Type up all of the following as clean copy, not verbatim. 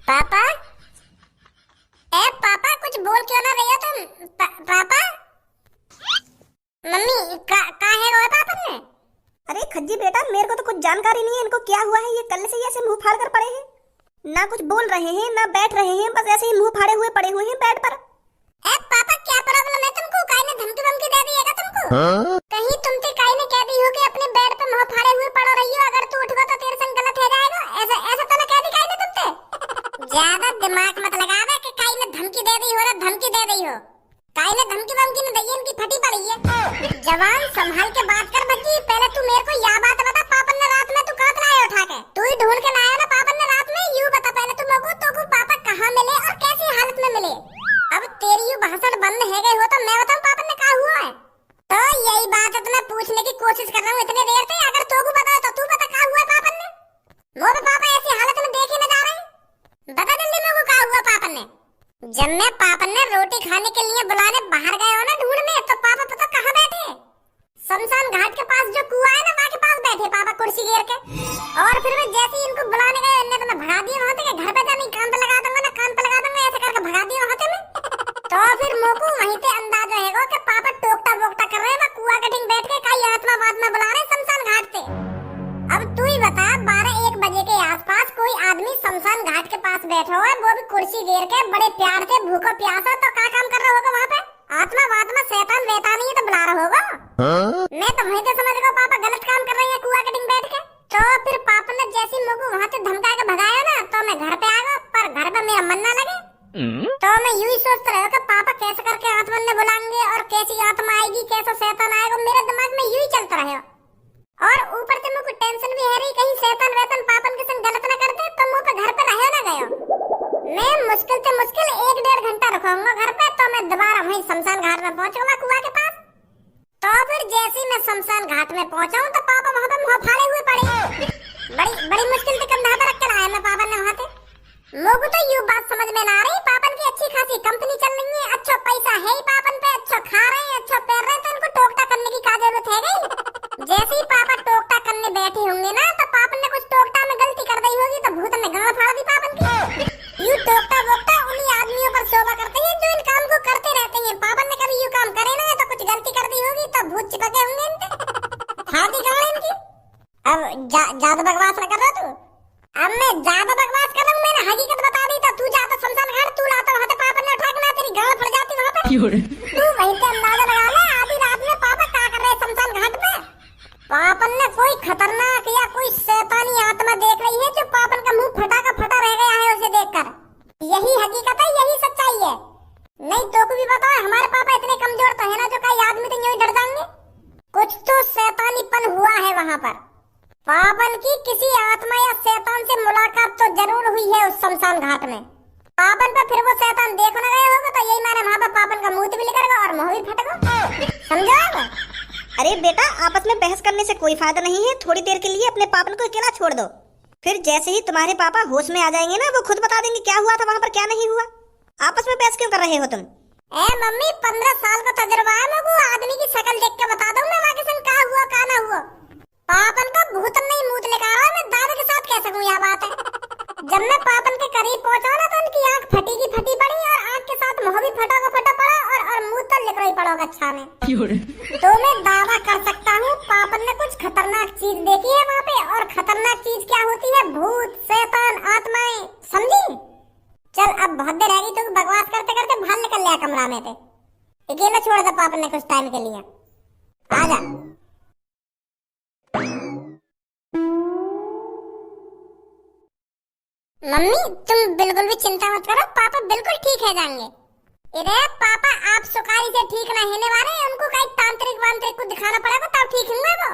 पापा, ए पापा, कुछ बोल क्यों ना रही हो तुम? पापा, मम्मी का है रोए पापा ने? अरे खज्जी बेटा, मेरे को तो कुछ जानकारी नहीं है इनको क्या हुआ है। ये कल से ही ऐसे मुंह फाड़ कर पड़े हैं, ना कुछ बोल रहे हैं ना बैठ रहे हैं, बस ऐसे ही मुंह फाड़े हुए पड़े हुए हैं बेड पर। ए पापा, क्या प्रॉब्लम है तुमको? काई ने धमकी वमकी दे दी है क्या तुमको? कहीं तुमसे काई ने कह दी हो कि अपने बेड पे मुंह फाड़े हुए पड़ रही हो, अगर तू उठवा तो तेरे संग गलत हो जाएगा? ऐसा ऐसा तो ना कह दी काई ने तुमसे? ज्यादा दिमाग मत लगावे कि काई ने धमकी दे दी हो ना, धमकी दे दी हो। काई ने धमकी वमकी ने दी, इनकी फटी पड़ी है। जवान संभाल के बात कर बच्ची। पहले तू मेरे को यह बात बता, पापन ने रात में तू कहां से लाया उठा के? तू ही ढूंढ के लाया ना पापन ने रात में? यूं बता पहले तू मेरे को, तो पापा कहां मिले और कैसी हालत में मिले? अब तेरी यू भाषण बंद है गई हो तो मैं बताऊं पापन ने क्या हुआ है? तो यही बात है तो मैं पूछने की कोशिश कर रहा हूँ इतने देर से। अगर तू को बता तो तू बता क्या हुआ पापन ने? मोर पापा ऐसी हालत में देखे न जा रहे, बता जल्दी मेरे को क्या हुआ पापन ने? जब मैं पापन ने रोटी खाने के लिए बुलाने बाहर गए हो ना ढूंढने, तो पापा पता कहाँ बैठे? शमशान घाट के पास जो कुआं है ना, वहाँ के पास बैठे पापा कुर्सी घेर के। और फिर मैं जैसे ही इनको बुलाने गए, इन्हें तो मैं भगा दिया वहाँ से, घर पे जाने काम पे लगा दूंगा ना, काम पे लगा दूंगा, ऐसे करके भगा दिया वहाँ से मैं। तो फिर मोको वहीं पे अंदाजा है कि पापा टोकता वोकता कर रहे हैं, कुआं के ढिंग बैठ के कई आत्मा बाद में बुला रहे शमशान घाट पे। अब तू ही बता, 12-1 बजे के आसपास कोई आदमी शमशान घाट के पास बैठा हुआ है, वो भी कुर्सी घेर के बड़े प्यार से, भूखो प्यासा, तो क्या काम कर रहा होगा वहाँ पे? आत्मा वात्मा शैतान वैतान ही तो बुला रहा होगा। मैं तो वहीं पे समझ गया पापा गलत काम कर रहे हैं कुआं के ढिंग बैठ के। तो फिर पापा ने जैसी मोको वहाँ से धमका के भगाया ना, तो मैं घर पे आ गया, पर घर पे मेरा मन ना लगे। तो मैं यूं ही सोचता रहा कि पापा कैसे करके आत्मा ने बुलाएंगे और कैसी आत्मा आएगी, कैसा शैतान आएगा, मेरे दिमाग में यूं ही चलता रहा। और ऊपर से मुझे टेंशन भी है रही, कहीं शैतान वैतान पापन के संग गलत ना कर दे, तो मुझे घर पे रहे ना गयो। मैं मुश्किल से मुश्किल 1-1.5 घंटा रुकूंगा घर पे, तो मैं दोबारा वहीं शमशान घाट में पहुंचूंगा कुआं के पास। तो फिर जैसे ही मैं शमशान घाट में पहुंचा हूं, तो पापा वहां पे मुंह फाड़े हुए पड़े। बड़ी मुश्किल से कंधा पे रख के लाया मैं पापा ने वहां से। लोगों तो यूं बात समझ में ना आ रही, पापन की अच्छी खासी कंपनी चल रही है, अच्छा पैसा है ही पापन पे, अच्छा खा रहे हैं, अच्छा पहन रहे हैं, तो इनको टोकटा करने की क्या जरूरत है गई? जैसे ही पापा टोकटा करने बैठे होंगे ना, तो पापन ने कुछ टोकटा में गलती कर दी होगी, तो भूत ने गांड फाड़ दी पापन की। यूं टोकटा वोकटा उन्हीं आदमियों पर शोभा करते हैं जो इन काम को करते रहते हैं। पापन ने कभी यूं काम करे ना, तो कुछ गलती कर दी होगी, तो भूत चिपके होंगे इनके, खाती गांड इनकी। अब ज्यादा बकवास न कर रहा तू? अब मैं ज्यादा बकवास कर रहा हूँ, मैंने हकीकत बता दी, तो तू जाता शमशान घाट, तू लाता वहाँ से पापन ने उठा के ना, तेरी गांड फट जाती वहाँ पे। तू वहीं पे अंदाजा लगा ले, आधी रात में पापा क्या कर रहे शमशान घाट पे? पापन ने कोई खतरनाक या कोई शैतानी आत्मा देख रही है, जो पापन का मुंह फटा का फटा रह गया है उसे देखकर। यही हकीकत है, यही सच्चाई है। नहीं तो को भी बताओ, हमारे पापा इतने कमजोर तो है ना जो कई आदमी तो यूं ही डर जाएंगे? कुछ तो शैतानीपन हुआ है वहाँ पर। पापन की किसी आत्मा या शैतान से मुलाकात तो जरूर हुई है उस शमशान घाट में। पापन पे फिर वो शैतान देख न गए होगा, तो यही माने वहाँ पे पापन का मुंह भी निकल गया और मुंह भी फट गया। समझा? अरे बेटा, आपस में बहस करने से कोई फायदा नहीं है, थोड़ी देर के लिए अपने पापन को अकेला छोड़ दो। फिर जैसे ही तुम्हारे पापा होश में आ जाएंगे ना, वो खुद बता देंगे क्या हुआ था वहाँ पर, क्या नहीं हुआ। आपस में बहस क्यों कर रहे हो तुम? ए मम्मी, 15 साल का तजुर्बा है मुझे, आदमी की शक्ल देख के बता दूं मैं वहाँ के संग क्या हुआ क्या ना हुआ। पापन का भूत नहीं मूत लेकर आ रहा, मैं दादा के साथ कह सकूं यह बात है। जब मैं पापन के करीब पहुंचा ना, तो उनकी आंख फटी की फटी पड़ी, और आंख के साथ मुंह भी फटा का फटा पड़ा, और मुंह तो लिख रही पड़ोगा अच्छा में। तो मैं दावा कर सकता हूँ पापन ने कुछ खतरनाक चीज देखी है वहाँ पे, और खतरनाक चीज क्या होती है? भूत, शैतान, आत्माएं। समझी? चल अब बहुत देर रहेगी, तो बकवास करते करते बाहर निकल लिया कमरा में पे, अकेला छोड़ दे पापन ने कुछ टाइम के लिए। आजा। मम्मी, तुम बिल्कुल भी चिंता मत करो, पापा बिल्कुल ठीक है जाएंगे। इधर पापा आप सुकारी से ठीक ना होने वाले, उनको कहीं तांत्रिक वांत्रिक को दिखाना पड़ेगा तब ठीक होंगे वो।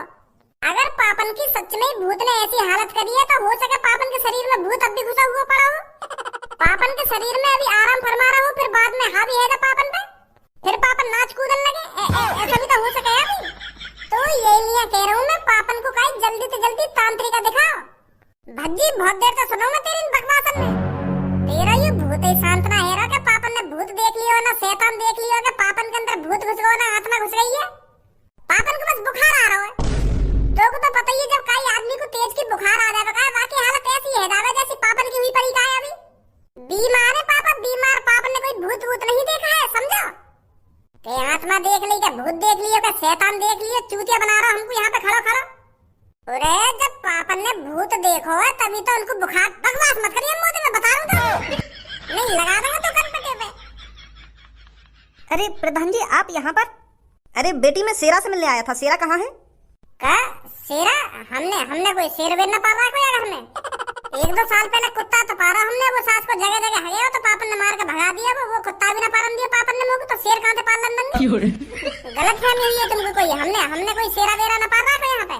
अगर पापन की सच में भूत ने ऐसी हालत करी है, तो हो सके पापन के शरीर में भूत अब भी घुसा हुआ पड़ा हो, पापन के शरीर में अभी आराम फरमा रहा हो, फिर बाद में हावी है पापन पे, फिर पापन नाच कूदन लगे, ऐसा भी तो हो सके अभी। तो ये लिया कह रहा हूँ मैं, पापन को कहीं जल्दी से जल्दी तांत्रिका दिखाओ। भज्जी बहुत देर से सुनूंगा तेरी इन बकवासन में। तेरा ये भूत ही शांत ना है रहा कि पापन ने भूत देख लिया ना, शैतान देख लिया कि पापन के अंदर भूत घुस गया ना, आत्मा घुस गई है। पापन को बस बुखार आ रहा है। तो को तो पता ही है, जब कई ते आत्मा देख ली क्या, भूत देख लियो क्या, शैतान देख लियो, चूतिया बना रहा हमको यहाँ पे खड़ो खड़ो। अरे जब पापन ने भूत देखो है तभी तो उनको बुखार, बकवास मत करिए, मुझे मैं बता रहा हूँ तो नहीं लगा दूंगा तो कर पटे पे। अरे प्रधान जी आप यहाँ पर? अरे बेटी मैं शेरा से मिलने आया था, शेरा कहाँ है? का शेरा? हमने कोई शेर वेर न पाला कोई घर में। 1-2 साल पहले कुत्ता तो पारा हमने, वो सास को जगह जगह हगे तो पापन ने मार के भगा दिया, वो कुत्ता भी ना पालन दिया पापन ने मुझको, तो शेर कहाँ से पालन देंगे? गलत फहमी हुई है तुमको कोई, हमने कोई शेरा वेरा न पाला कोई यहाँ पे।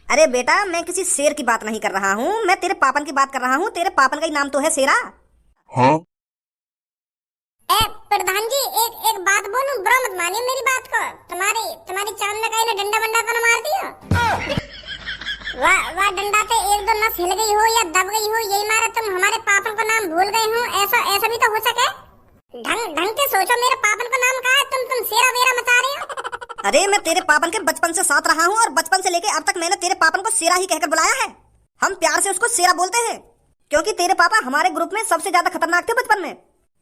अरे बेटा मैं किसी शेर की बात नहीं कर रहा हूँ, मैं तेरे पापन की बात कर रहा हूँ, तेरे पापन का ही नाम तो है शेरा। हाँ? ए प्रधान जी एक बात बोलूं, बुरा मत मानिए मेरी बात को, तुम्हारी चांद में कहीं ने डंडा बंडा तो न मार दिया? वाह डंडा से 1-2 नस हिल गई हो या दब गई हो, यही मारे तुम हमारे पापन को नाम भूल गए हो, ऐसा भी तो हो सके। ढंग से सोचो, मेरे पापन को नाम कहा है, तुम शेरा वेरा मचा रहे हो। अरे मैं तेरे पापन के बचपन से साथ रहा हूँ और बचपन से लेके अब तक मैंने तेरे पापन को शेरा ही कहकर बुलाया है। हम प्यार से उसको शेरा बोलते हैं क्योंकि तेरे पापा हमारे ग्रुप में सबसे ज्यादा खतरनाक थे बचपन में,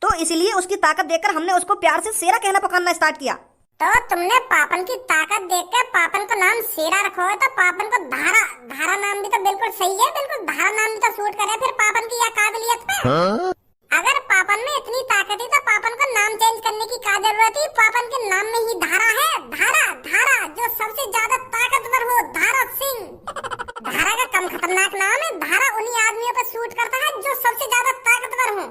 तो इसीलिए उसकी ताकत देखकर हमने उसको प्यार से शेरा कहना पुकारना स्टार्ट किया। तो तुमने पापन की ताकत देखकर पापन को नाम शेरा रखो है, तो पापन को धारा नाम भी तो बिल्कुल सही है, बिल्कुल धारा नाम भी तो सूट करे फिर पापन की यह काबिलियत पे। हाँ? अगर पापन में इतनी ताकत ही तो पापन को नाम चेंज करने की क्या जरूरत है? पापन के नाम में ही धारा है, धारा जो सबसे ज्यादा ताकतवर हो, धारा सिंह। धारा का कम खतरनाक नाम है, धारा उन्हीं आदमियों पर सूट करता है जो सबसे ज्यादा ताकतवर हो।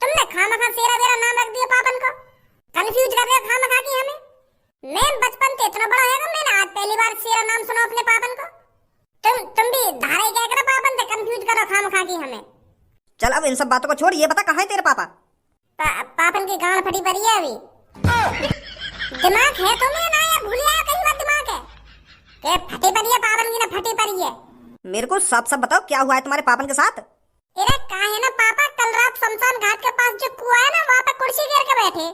तुमने खामखा शेरा वेरा नाम रख दिया पापन को, कंफ्यूज कर रहे हो खामखा की हमें। मैं बचपन से इतना बड़ा है ना, मैंने आज पहली बार शेरा नाम सुना अपने पापन को। तुम भी धारा ही क्या करो पापन से कंफ्यूज करो खामखा की हमें। चल अब इन सब बातों को छोड़, ये बता कहाँ है तेरे पापा? पापन की गांड फटी पड़ी है अभी। दिमाग है तुम्हें ना या भूल गया कहीं बात दिमाग है? के फटी पड़ी है पापन की ना फटी पड़ी है? मेरे को सब बताओ क्या हुआ है तुम्हारे पापन के साथ? अरे कहा है ना पापा, कल रात शमशान घाट के पास जो कुआं है ना वहाँ पे कुर्सी घेर के बैठे,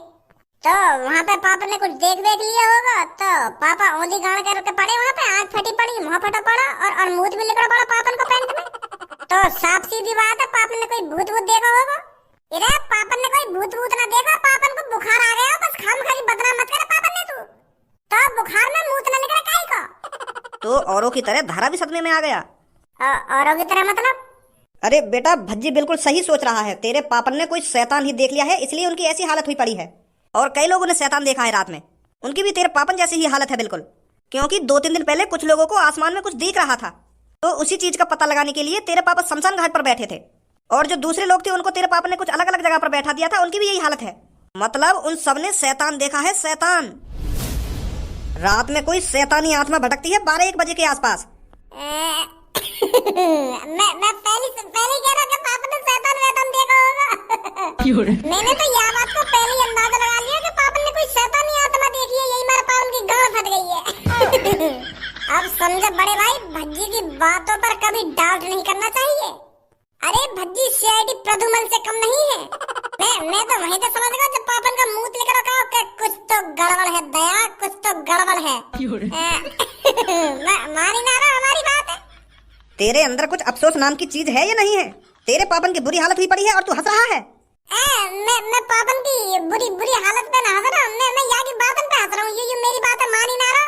तो वहाँ पे पापा ने कुछ देख लिया होगा, तो पापा औंधी गाड़ करके पड़े वहाँ पे, आँख फटी पड़ी, मुँह फटा पड़ा और मुंह भी निकला पड़ा पापन को पैंट में। तो साफ सीधी बात है पापन ने कोई भूत देखा होगा। अरे पापन ने कोई भूत ना देखा, पापन को बुखार आ गया, बस खामखाली बदनाम मत करे पापन ने तू, तो बुखार में मुंह न निकले काई को। तो औरों की तरह धारा भी सदमे में आ गया? औरों की तरह मतलब? अरे बेटा भज्जी बिल्कुल सही सोच रहा है, तेरे पापन ने कोई शैतान ही देख लिया है, इसलिए उनकी ऐसी हालत हुई पड़ी है। और कई लोगों ने शैतान देखा है रात में, उनकी भी तेरे पापन जैसी ही हालत है बिल्कुल। क्योंकि 2-3 दिन पहले कुछ लोगों को आसमान में कुछ दिख रहा था, तो उसी चीज का पता लगाने के लिए तेरे पापा शमशान घाट पर बैठे थे, और जो दूसरे लोग थे उनको तेरे पापा ने कुछ अलग अलग जगह पर बैठा दिया था, उनकी भी यही हालत है। मतलब उन सब ने शैतान देखा है, शैतान। रात में कोई शैतानी आत्मा भटकती है 12-1 बजे के आसपास। मैं पहले कह रहा कि पापा ने शैतान वैतान देखा होगा। मैंने तो यह बात को पहले ही अंदाजा लगा लिया कि पापा ने कोई शैतानी आत्मा देखी है, यही मेरे पापा की गांड फट गई है। अब समझो बड़े भाई, भज्जी की बातों पर कभी डाउट नहीं करना चाहिए। अरे भज्जी सीआईडी प्रदुमन से कम नहीं है। मैं तो वहीं से समझ गया जब पापन का मुंह लेकर रखा कि कुछ तो गड़बड़ है दया, कुछ तो गड़बड़ है। मानी ना हमारी बात है। तेरे अंदर कुछ अफसोस नाम की चीज है या नहीं है? तेरे पापन की बुरी हालत हुई पड़ी है और तू हंस रहा है। मैं पापन की बुरी हालत पे ना हंस रहा हूँ, मैं यहाँ की बातन पे हंस रहा हूँ। ये मेरी बात है, मानी ना रहा।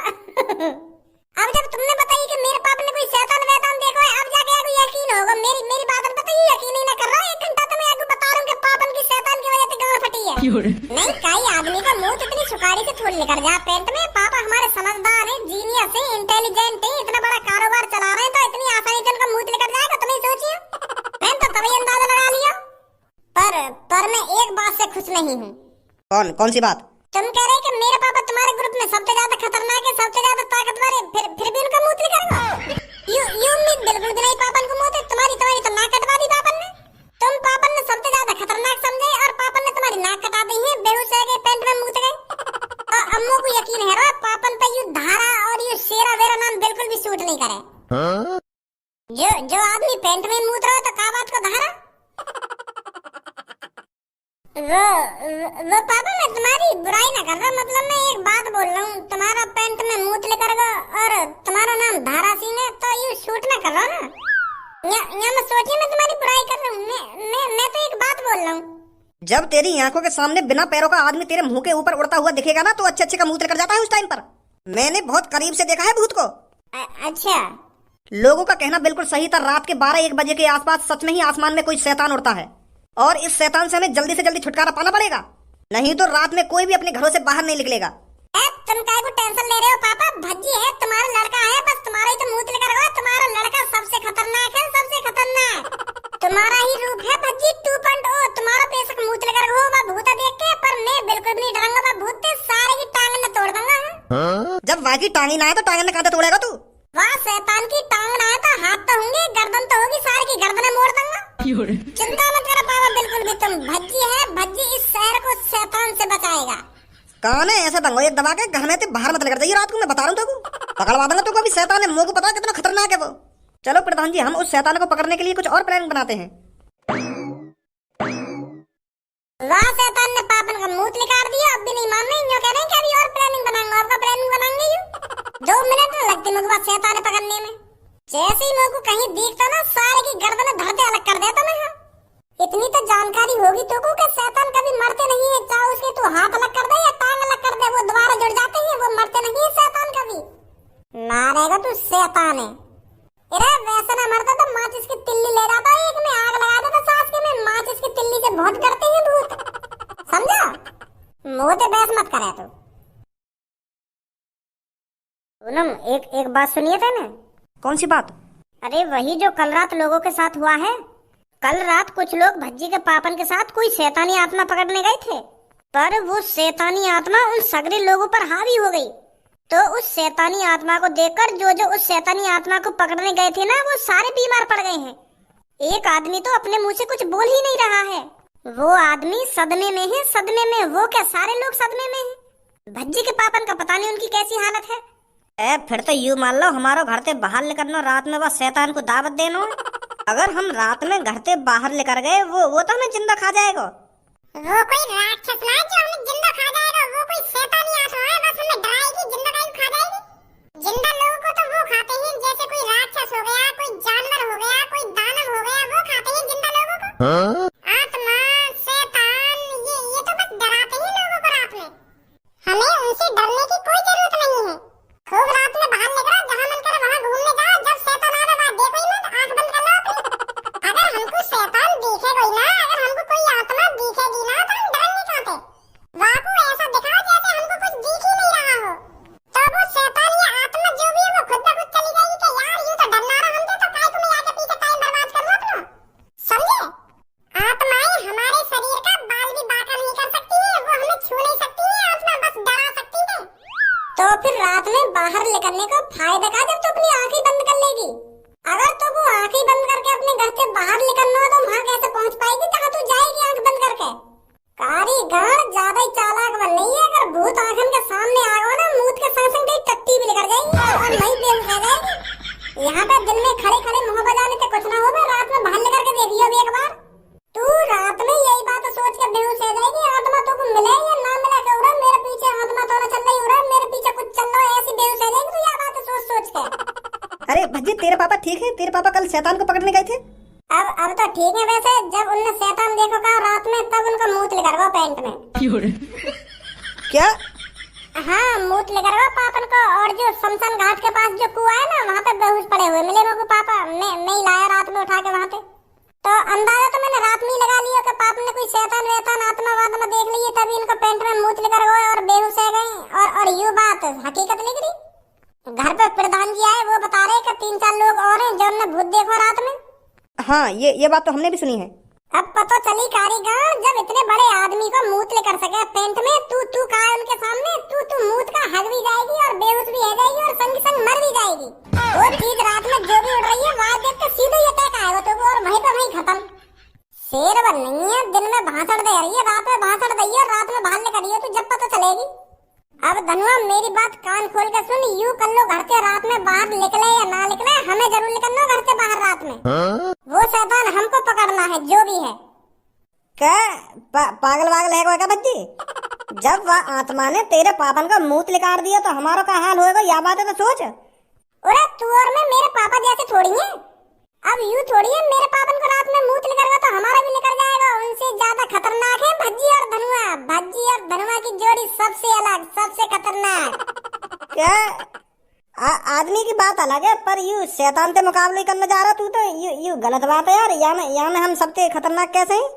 अब जब तुमने बताई कि मेरे पापा ने कोई शैतान वैतान देखा है, अब जाके आपको यकीन होगा। मेरी बातन पे तो ये यकीन ही ना कर रहा। 1 घंटा तो मैं आपको बता रहा हूँ कि पापन की शैतान की वजह से गांड फटी है। नहीं कई आदमी का मुंह इतनी सुखाड़ी से थोड़ी निकल जा पेट में। पापा हमारे समझदार है, जीनियस है, इंटेलिजेंट है, इतना बड़ा कारोबार चला रहे हैं, तो इतनी आसानी से उनका मुंह निकल जाएगा तो नहीं सोचिए। मैं तो तभी अंदाजा लगा लिया। पर मैं एक बात से खुश नहीं हूँ। कौन सी बात? तुम कह रहे कि मेरे पापा तुम्हारे ग्रुप में सबसे ज्यादा खतरनाक है, सबसे ज्यादा ताकतवर है, फिर भी उनका मुंह निकलेगा। यू उम्मीद बिल्कुल भी नहीं पापन को मुंह तुम्हारी तो नाक कटवा दी पापन ने। तुम पापन ने सबसे ज्यादा खतरनाक समझे और पापन ने तुम्हारी नाक कटा दी है, बेहोश हो गए, पेंट में मुंह गए। और अम्मू को यकीन है पापन पे यू धारा और यू शेरा वेरा नाम बिल्कुल भी सूट नहीं करे। हाँ? जो आदमी पेंट में मुंह रहा तो का बात को धारा। वो पापा मैं तुम्हारी बुराई ना कर रहा, मतलब मैं एक बात बोल रहा हूँ, तुम्हारा पेंट में मूत लेकर और तुम्हारा नाम धारा सिंह है, तो यू शूट ना कर रहा ना। मैं सोचिए मैं तुम्हारी बुराई कर रहा हूँ। मैं तो एक बात बोल रहा हूँ। जब तेरी आंखों के सामने बिना पैरों का आदमी तेरे मुंह के ऊपर उड़ता हुआ दिखेगा ना तो अच्छे अच्छे का मुंह लेकर जाता है उस टाइम पर। मैंने बहुत करीब से देखा है भूत को। अच्छा। लोगों का कहना बिल्कुल सही था, रात के 12-1 बजे के आसपास सच में ही आसमान में कोई शैतान उड़ता है और इस शैतान से हमें जल्दी से जल्दी छुटकारा पाना पड़ेगा, नहीं तो रात में कोई भी अपने घरों से बाहर नहीं निकलेगा। तुम काय को टेंशन ले रहे हो पापा? भज्जी है, तुम्हारा लड़का है, बस तुम्हारा ही तो मुंह लेकर गया। तुम्हारा लड़का सबसे खतरनाक है, सबसे खतरनाक। तुम्हारा ही रूप है भज्जी 2.0। तुम्हारा बेशक मुंह लेकर हो वह भूत देख के, पर मैं बिल्कुल भी नहीं डरूंगा। वह भूत से सारे की टांग न तोड़ दूंगा। जब वह की टांगी ना है तो टांग ने कहां तोड़ेगा तू? वहाँ शैतान की टांग ना है तो हाथ तो होंगे, गर्दन तो होगी, सारे की गर्दनें मोड़ दूंगा। चिंता मत करो पापा, बिल्कुल भी। तुम भज्जी है, भज्जी इस शहर को शैतान से बचाएगा। कौन है ऐसा दंगो एक दबा के घर में ते बाहर मत लेकर जाइए रात को, मैं बता रहा हूँ तुमको। पकड़वा दूंगा तुमको। अभी शैतान है, मुंह को पता है कितना खतरनाक है वो। चलो प्रधान जी, हम उस शैतान को पकड़ने के लिए कुछ और प्लान बनाते हैं। वाह, शैतान ने पापन का मुंह निकाल दिया। अब भी नहीं मान रहे, कह रहे हैं कि अभी और प्लानिंग बनाऊंगा। आपका प्लानिंग बनाएंगे यूं 2 मिनट लगते मुझे बात शैतान पकड़ने में। जैसे ही मुझको कहीं दिखता ना, सारे की गर्दन धरते अलग कर देता मैं। इतनी तो जानकारी होगी तो कि शैतान कभी मरते नहीं है, चाहे उसके तू हाथ अलग कर दे या टांग अलग कर दे, वो दोबारा जुड़ जाते हैं, वो मरते नहीं है शैतान कभी। मारेगा तू शैतान है। अरे वैसे ना मरता तो माचिस की तिल्ली ले जाता, एक में आग लगा देता सांस के में। माचिस की तिल्ली से बहुत डरते हैं भूत, समझा? मुंह पे बहस मत करे तू। पूनम, एक बात सुनिए थे ना। कौन सी बात? अरे वही जो कल रात लोगों के साथ हुआ है। कल रात कुछ लोग भज्जी के पापन के साथ कोई शैतानी आत्मा पकड़ने गए थे, पर वो शैतानी आत्मा उन सगरे लोगों पर हावी हो गई। तो उस शैतानी आत्मा को देखकर जो उस शैतानी आत्मा को पकड़ने गए थे ना, वो सारे बीमार पड़ गए हैं। एक आदमी तो अपने मुंह से कुछ बोल ही नहीं रहा है। वो आदमी सदमे में है, सदमे में। वो क्या सारे लोग सदमे में हैं? भज्जी के पापन का पता नहीं उनकी कैसी हालत है। फिर तो यूं मान लो हमारो घर से बाहर निकलना रात में बस शैतान को दावत देना। अगर हम रात में घर से बाहर लेकर गए वो तो हमें जिंदा खा जाएगा। वो कोई राक्षस ना जो हमें जिंदा खा जाएगा, वो कोई शैतानी आत्मा है, बस हमें डराएगी, जिंदा नहीं खा जाएगी। जिंदा लोगों को तो वो खाते हैं, जैसे कोई राक्षस हो गया, कोई जानवर हो गया, कोई दानव हो गया, वो खाते हैं जिंदा लोगों को। आत्मा, शैतान, ये तो बस डराते हैं लोगों को रात में। हमें उनसे डरने की कोई जरूरत नहीं है। खूब रात में बाहर निकलो, जहाँ मन करे वहाँ घूमने जाओ। जब शैतान आवे वहाँ देखो ही मत, आंख बंद कर लो अपनी। अगर हमको शैतान दिखेगा ही ना, अगर हमको कोई आत्मा दिखेगी ना, तो हम डरेंगे कहाँ पे? वहाँ को ऐसा दिखाओ जैसे हमको कुछ दिख ही नहीं रहा हो। तो वो शैतान या आत्मा जो भी है वो खुद ब खुद चली जाएगी कि यार यूं तो डरना रहा हमसे, तो काय को मैं आगे पीछे टाइम बर्बाद कर लो अपना, समझे? आत्माएं हमारे शरीर का बाल भी बांका नहीं कर सकती है, वो हमें छू नहीं सकती है, आत्मा बस डरा सकती है। तो फिर रात में बाहर निकलने का फायदा क्या जब तू अपनी आंखें बंद कर लेगी? अगर तो वो आंखें बंद करके अपने घर से बाहर निकलना हो तो वहाँ कैसे पहुँच पाएगी जहाँ तू जाएगी आंख बंद करके? कारीगर ज्यादा ही चालाक बन रही है। अगर भूत आंखन के सामने आ गया ना, मूत के संग संग तेरी टट्टी भी लेकर जाएगी और वहीं बेहोश हो जाएगी। यहाँ पे दिन में खड़े खड़े मुँह बजाने से कुछ ना हो, रात में बाहर निकल के देखियो अभी एक बार। तू रात में यही बात सोच के बेहोश हो जाएगी। आत्मा तो को मिले या ना मिले के उड़ा, मेरे पीछे आत्मा तो ना चल रही उड़ा, मेरे पीछे कुछ चल रहा है, ऐसी बेहोश हो जाएगी तू यह बात सोच के। अरे भज्जी, तेरे पापा ठीक है? तेरे पापा कल शैतान को पकड़ने गए थे। अब तो ठीक है। वैसे जब उनने शैतान देखो कहा रात में, तब उनका मुंह लेकर गया पैंट में। क्या? हाँ, मुंह लेकर गया पापन को। और जो शमशान घाट के पास जो कुआं है ना, वहाँ पे बेहोश पड़े हुए मिले मेरे को पापा। मैं ही लाया रात में उठा के वहाँ पे। तो अंदाजा तो मैंने रात में ही लगा लिया कि पाप ने कोई शैतान वैतान आत्मा वात्मा देख ली है, तभी इनको पेंट में मुंह लेकर गए और बेहोश हो गए। और यूं बात हकीकत निकली। घर पे प्रधान जी आए, वो बता रहे कि 3-4 लोग और हैं जो उन्होंने भूत देखा रात में। हाँ, ये बात तो हमने भी सुनी है। अब पता चली कारीगर, जब इतने बड़े आदमी को मूत लेकर सके पेंट में, तू कहा उनके सामने, तू मूत का हग भी जाएगी और बेहोश भी हो जाएगी और संग संग मर भी जाएगी। वो चीज रात में जो भी उड़ रही है वहाँ देख के सीधे ये अटैक आएगा तो और वहीं पे वहीं खत्म। शेर बन नहीं है, दिन में भाषण दे रही है, रात में भाषण दी है और रात में बाहर निकली है, तो जब पता चलेगी। अब धनुआ मेरी बात कान खोल के सुन, यूं कर लो घर से रात में बाहर निकले या ना निकले, हमें जरूर निकलना घर से बाहर रात में। वो शैतान हमको पकड़ना है जो भी है। क्या पागल वागल है क्या बच्ची? जब वह आत्मा ने तेरे पापन का मुंह निकाल दिया तो हमारा क्या हाल होएगा, यह बात है तो सोच। अरे तू और मैं मेरे पापा जैसे थोड़ी हैं। अब यूं थोड़ी है मेरे पापन को बाप में मूत निकल गया तो हमारा भी निकल जाएगा। उनसे ज्यादा खतरनाक है भज्जी और धनुआ। भज्जी और धनुआ की जोड़ी सबसे अलग, सबसे खतरनाक। क्या आदमी की बात अलग है, पर यू शैतान से मुकाबले करने जा रहा तू तो यू गलत बात है यार। यहाँ में हम सबसे खतरनाक कैसे हैं?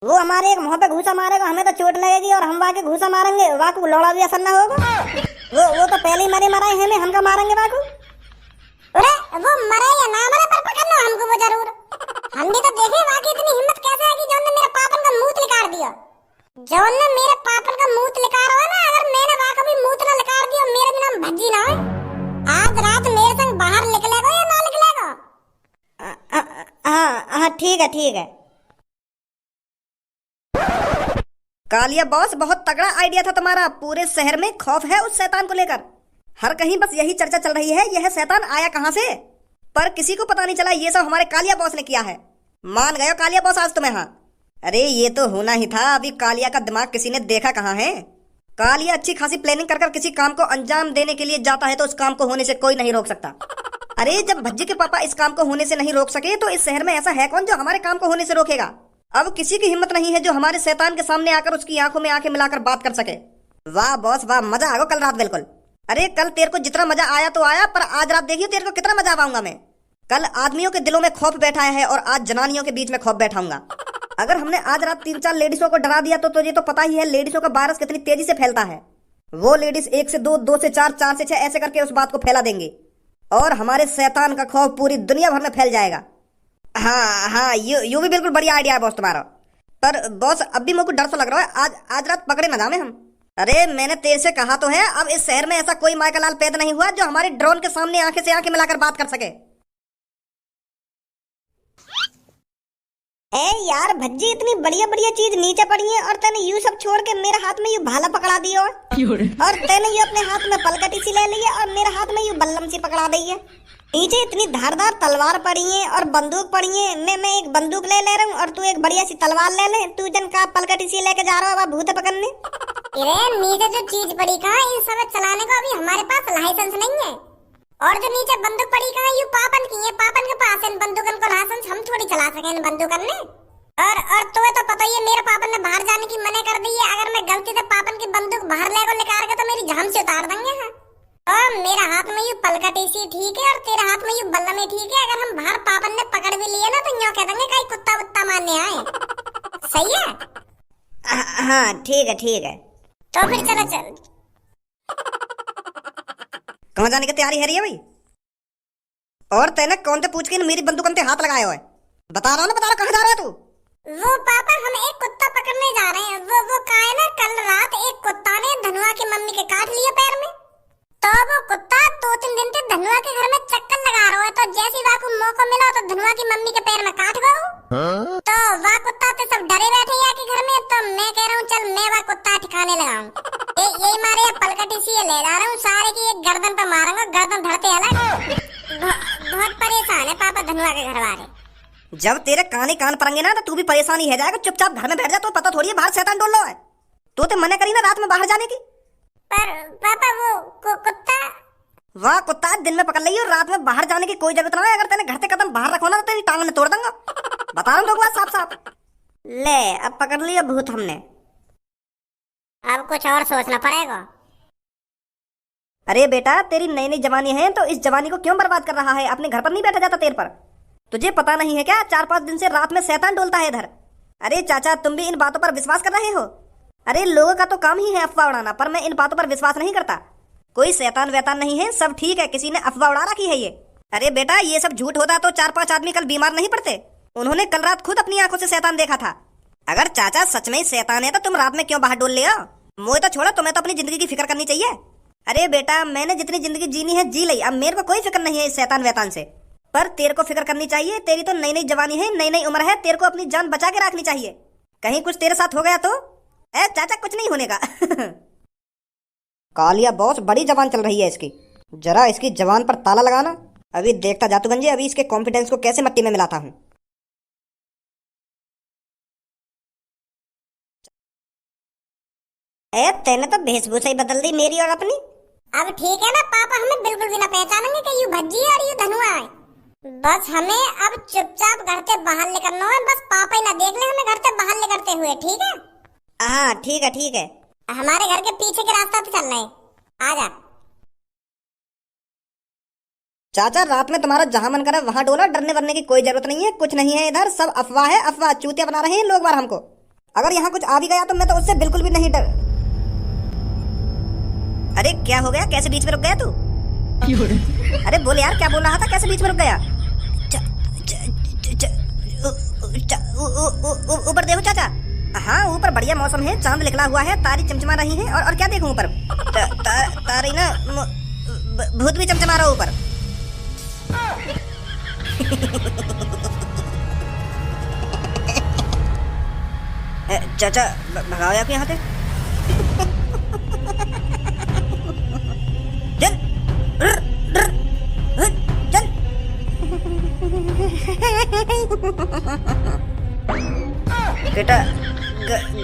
वो हमारे एक मुंह पे घूसा मारेगा, हमें तो चोट लगेगी, और हम वाके घूसा मारेंगे, वाकू लौड़ा भी असर ना होगा। वो तो पहले ही मरे मराए हैं, हमका मारेंगे वाकू। अरे वो मरे या ना मरे पर पकड़ लो हमको वो जरूर। हम भी तो देखे वाकई इतनी हिम्मत कैसे है कि जौन ने मेरे पापन का मूत लिकार दिया। जौन ने मेरे पापन का मूत लिकार हो ना, अगर मैंने वाका भी मूत ना लिकार दिया, मेरे भी नाम भज्जी ना है। आज रात मेरे संग बाहर निकलेगा या ना निकलेगा? हाँ ठीक है ठीक है। कालिया बॉस, बहुत तगड़ा आइडिया था तुम्हारा। पूरे शहर में खौफ है उस शैतान को लेकर। हर कहीं बस यही चर्चा चल रही है, यह शैतान आया कहां से, पर किसी को पता नहीं चला ये सब हमारे कालिया बॉस ने किया है। मान गए कालिया बॉस आज तुम्हें? हाँ, अरे ये तो होना ही था। अभी कालिया का दिमाग किसी ने देखा कहाँ है। कालिया अच्छी खासी प्लानिंग कर किसी काम को अंजाम देने के लिए जाता है तो उस काम को होने से कोई नहीं रोक सकता। अरे जब भज्जी के पापा इस काम को होने से नहीं रोक सके तो इस शहर में ऐसा है कौन जो हमारे काम को होने से रोकेगा? अब किसी की हिम्मत नहीं है जो हमारे शैतान के सामने आकर उसकी आंखों में आंखें मिलाकर बात कर सके। वाह बॉस वाह, मजा आ गया कल रात बिल्कुल। अरे कल तेरे को जितना मजा आया तो आया, पर आज रात देखियो तेरे को कितना मजा आवाऊंगा मैं। कल आदमियों के दिलों में खौफ बैठाया है और आज जनानियों के बीच में खौफ बैठाऊंगा। अगर हमने आज रात 3-4 लेडीजों को डरा दिया तो तुझे तो पता ही है लेडीजों का वायरस कितनी तेजी से फैलता है। वो लेडीज 1 से 2, 2 से 4, 4 से 6 ऐसे करके उस बात को फैला देंगी और हमारे शैतान का खौफ पूरी दुनिया भर में फैल जाएगा। हाँ, यू भी बिल्कुल बढ़िया आइडिया है बॉस तुम्हारा। पर बॉस अब भी मेरे को डर सा लग रहा है, आज रात पकड़े न जावे हम। अरे मैंने तेरे से कहा तो है, अब इस शहर में ऐसा कोई माइकल लाल पैदा नहीं हुआ जो हमारे ड्रोन के सामने आंखें से आंखें मिलाकर बात कर सके। ए यार भज्जी, इतनी बढ़िया बढ़िया चीज नीचे पड़ी है और तैने यू सब छोड़ के मेरे हाथ में यू भाला पकड़ा दिया और तैने यू अपने हाथ में पलकटी सी ले ली है और मेरे हाथ में यू बल्लम सी पकड़ा दी है। नीचे इतनी धारदार तलवार पड़ी है और बंदूक पड़ी है। मैं एक बंदूक ले रहा हूँ और तू एक बढ़िया सी तलवार ले ले। तू जन का पलकटी सी लेके जा रहा है भूत पकड़ने। अरे नीचे जो चीज पड़ी कहाँ, इन सब चलाने को अभी हमारे पास लाइसेंस नहीं है। और जो नीचे बंदूक पड़ी कहाँ, यू पापन की है, पापन के पास है बंदूकन को लाइसेंस। हम थोड़ी चला सके इन बंदूकन ने। और तुम्हें तो पता ही है मेरे पापन ने बाहर जाने की मना कर दी है। अगर मैं गलती से पापन की बंदूक बाहर ले लेकर गया तो मेरी जान से उतार देंगे। हाँ, और मेरा हाथ में यू पलकटी सी ठीक है और तेरे हाथ में यू बल्लम ठीक है। अगर हम बाहर पापन ने पकड़ भी लिए ना तो यूं कह देंगे कहीं कुत्ता वुत्ता मारने आए। सही है? हाँ ठीक है। तो फिर चलो चल। कहाँ जाने की तैयारी है रही है भाई? और तेने कौन से पूछ के मेरी बंदूक पे हाथ लगाया हुआ है? बता रहा कहाँ जा रहा है तू? वो पापा हम एक कुत्ता पकड़ने जा रहे हैं। वो कहा है ना, कल रात एक कुत्ता ने धनुआ की मम्मी के काट लिया पैर में। तो वो कुत्ता 2-3 दिन से धनुआ के घर में चक्कर लगा रहा है। तो जैसे ही को मौका मिला तो धनुआ की मम्मी के पैर में काट गया। तो वह कुत्ता तो सब डरे बैठे हैं के घर में। तो मैं कह रहा हूँ चल मैं वह कुत्ता ठिकाने लगाऊं। यही मारे पलकटी सी ले जा रहा हूँ, सारे की एक गर्दन पे मारूंगा, गर्दन धरते अलग। बहुत परेशान है पापा धनुआ के घर वाले। जब तेरे कान ही कान पड़ेंगे ना तो तू भी परेशान ही है जाएगा। चुपचाप घर में बैठ जा, तो पता थोड़ी है बाहर शैतान डोल रहा है। तो ते मना करी ना रात में बाहर जाने की। पर पापा वो कुत्ता, वाह कुत्ता दिन में पकड़ ली और रात में बाहर जाने की कोई जरूरत ना है। अगर तेने घर से कदम बाहर रखो ना तो तेरी टांग में तोड़ दूंगा। बता रहा हूँ साफ साफ। ले अब पकड़ लिया भूत हमने, अब कुछ और सोचना पड़ेगा। अरे बेटा तेरी नई नई जवानी है तो इस जवानी को क्यों बर्बाद कर रहा है? अपने घर पर नहीं बैठा जाता तेरे पर? तुझे पता नहीं है क्या 4-5 दिन से रात में शैतान डोलता है इधर। अरे चाचा तुम भी इन बातों पर विश्वास कर रहे हो? अरे लोगों का तो काम ही है अफवाह उड़ाना, पर मैं इन बातों पर विश्वास नहीं करता। कोई शैतान वैतान नहीं है, सब ठीक है, किसी ने अफवाह उड़ा रखी है ये। अरे बेटा ये सब झूठ होता तो 4-5 आदमी कल बीमार नहीं पड़ते। उन्होंने कल रात खुद अपनी आंखों से शैतान देखा था। अगर चाचा सच में ही शैतान है तो तुम रात में क्यों बाहर डोल ले आओ? मुझे तो छोड़ो, तुम्हें तो अपनी जिंदगी की फिक्र करनी चाहिए। अरे बेटा मैंने जितनी जिंदगी जीनी है जी ली, अब मेरे को कोई फिक्र नहीं है इस शैतान वैतान से। पर तेरे को फिक्र करनी चाहिए, तेरी तो नई नई जवानी है, नई नई उम्र है, तेरे को अपनी जान बचा के रखनी चाहिए। कहीं कुछ तेरे साथ हो गया तो चाचा कुछ नहीं होने का। कालिया बॉस बड़ी जवान चल रही है इसकी, जरा इसकी जवान पर ताला लगाना। अभी देखता जातू गंजे, अभी इसके कॉन्फिडेंस को कैसे मट्टी में मिलाता हूँ। तेने तो वेशभूषा ही बदल दी मेरी और अपनी। अब ठीक है ना पापा, हमें बिल्कुल भी ना पहचानेंगे कि यू भज्जी और यू धनुआ है। बस हमें अब चुपचाप घर से बाहर निकलना है, बस पापा ही ना देख ले हमें घर से बाहर निकलते हुए, ठीक है? हाँ ठीक है ठीक है। हमारे घर के पीछे के रास्ता पे चलना है, आजा। चाचा रात में तुम्हारा जहां मन करे वहां डोला, डरने वरने की कोई जरूरत नहीं है, कुछ नहीं है इधर, सब अफवाह है, अफवाह। चूतिया बना रहे हैं लोग बार हमको। अगर यहाँ कुछ आ भी गया तो मैं तो उससे बिल्कुल भी नहीं डर। अरे क्या हो गया, कैसे बीच में रुक गया तू? अरे बोल यार, क्या बोल रहा था, कैसे बीच में रुक गया? ऊपर देखो चाचा। हाँ ऊपर बढ़िया मौसम है, चांद निकला हुआ है, तारी चमचमा रही है। और क्या देखूं ऊपर? तारी ना, भूत भी चमचमा रहा ऊपर। चाचा भगाओ यार यहाँ से। चल चल। बेटा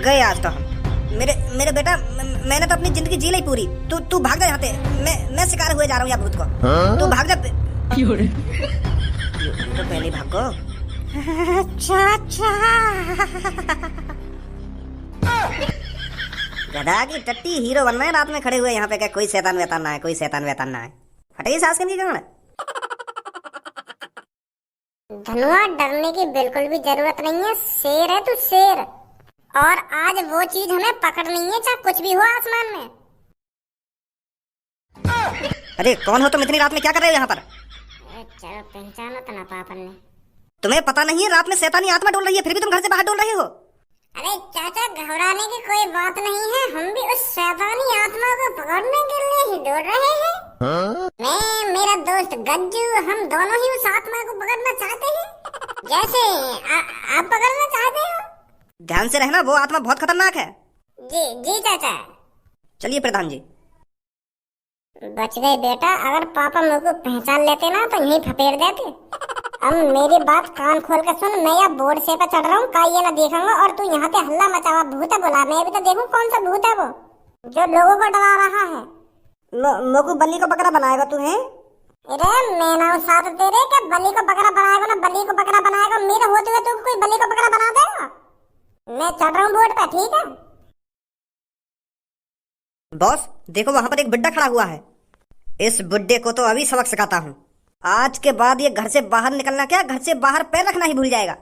गए आज तो हम। मेरे बेटा, मैंने तो अपनी जिंदगी जी ली पूरी। तू भाग जा यहाँ से। मैं शिकार हुए जा रहा हूँ यहाँ भूत को। तू भाग जा। तो पहले भागो। गधा की टट्टी, हीरो बनना है रात में खड़े हुए यहाँ पे। क्या कोई शैतान वैतान ना है, कोई शैतान वैतान ना है। हटाइए सास के नीचे। धनुआ डरने की बिल्कुल भी जरूरत नहीं है, शेर है तू शेर। और आज वो चीज हमें पकड़नी है, चाहे कुछ भी हो आसमान में। अरे कौन हो तुम, इतनी रात में क्या कर रहे हो यहाँ पर? चलो पहचाना तो ना पापन ने। तुम्हें पता नहीं है रात में शैतानी आत्मा डोल रही है, फिर भी तुम घर से बाहर डोल रहे हो? अरे चाचा घबराने की कोई बात नहीं है, हम भी उस शैतानी आत्मा को पकड़ने के लिए ही दौड़ रहे हैं। मैं मेरा दोस्त गज्जू, हम दोनों ही उस आत्मा को पकड़ना चाहते हैं, जैसे आप पकड़ना चाहते हो। ध्यान से रहना, वो आत्मा बहुत खतरनाक है। जी जी चाचा। चलिए प्रधान जी। बच गए बेटा, अगर पापा मेरे को पहचान लेते ना तो यहीं फपेड़ देते। अब मेरी बात कान खोल कर सुन, मैं यहाँ बोर्ड से पे चढ़ रहा हूँ, ये ना देखूंगा। और तू यहाँ पे हल्ला मचावा, भूत है बोला। मैं भी तो देखूं कौन सा भूत है वो जो लोगों को डरा रहा है। मोकू बल्ली को बकरा बनाएगा तू है? अरे मैं ना साथ तेरे क्या बल्ली को बकरा बनाएगा ना बल्ली को बकरा बनाएगा। मेरे होते हुए तू कोई बल्ली को बकरा बना देगा? मैं चढ़ रहा हूँ बोर्ड पे, ठीक है? बॉस देखो वहां पर एक बुड्ढा खड़ा हुआ है। इस बुड्ढे को तो अभी सबक सिखाता हूँ। आज के बाद ये घर से बाहर निकलना, क्या घर से बाहर पैर रखना ही भूल जाएगा।